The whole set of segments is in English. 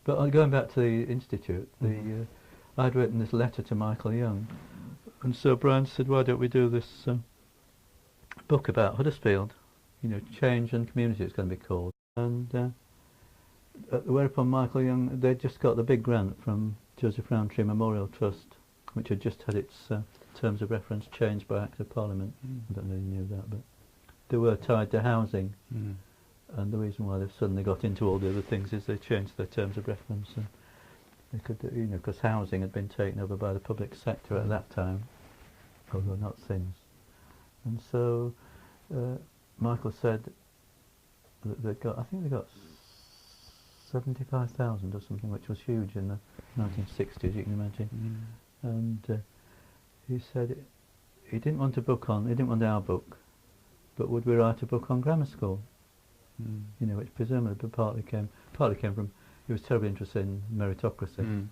But going back to the institute, I'd written this letter to Michael Young, and so Brian said, "Why don't we do this book about Huddersfield? You know, Change and Community it's going to be called." And whereupon Michael Young, they'd just got the big grant from Joseph Rowntree Memorial Trust, which had just had its terms of reference changed by Act of Parliament. I don't know if you knew that, but they were tied to housing. And the reason why they've suddenly got into all the other things is they changed their terms of reference. And they could, you know, because housing had been taken over by the public sector at that time, although not since. And so Michael said that they got, I think they got 75,000 or something, which was huge in the 1960s, you can imagine. And he said he didn't want a book on, he didn't want our book, but would we write a book on grammar school? You know, which presumably partly came from, he was terribly interested in meritocracy,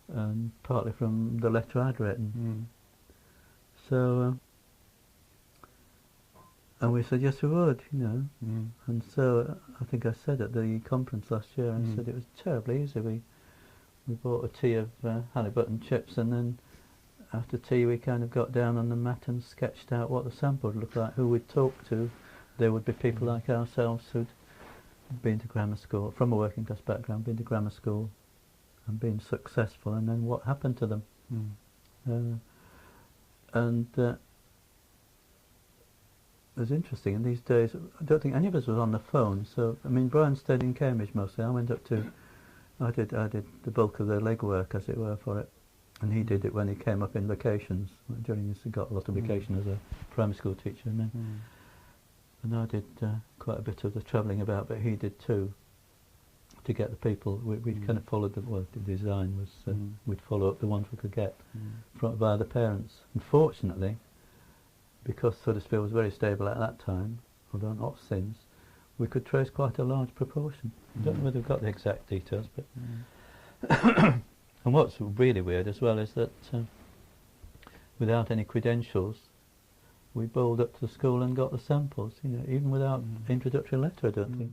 and partly from the letter I'd written. So, and we said yes we would, you know. And so I think I said at the conference last year, I said it was terribly easy. We bought a tea of halibut and chips, and then after tea we kind of got down on the mat and sketched out what the sample would look like, who we'd talk to. There would be people like ourselves who'd been to grammar school, from a working class background, been to grammar school and been successful, and then what happened to them. And it was interesting, in these days, I don't think any of us was on the phone, so, I mean, Brian stayed in Cambridge mostly. I went up to, I did the bulk of the legwork, as it were, for it, and he did it when he came up in vacations. During this, he got a lot of vacation as a primary school teacher, and then and I did quite a bit of the travelling about, but he did too, to get the people. We kind of followed the, well, the design was, we'd follow up the ones we could get via the parents. Unfortunately, because Huddersfield was very stable at that time, although not since, we could trace quite a large proportion. I don't know whether we've got the exact details, but... And what's really weird as well is that without any credentials, we bowled up to the school and got the samples, you know, even without introductory letter, I don't think.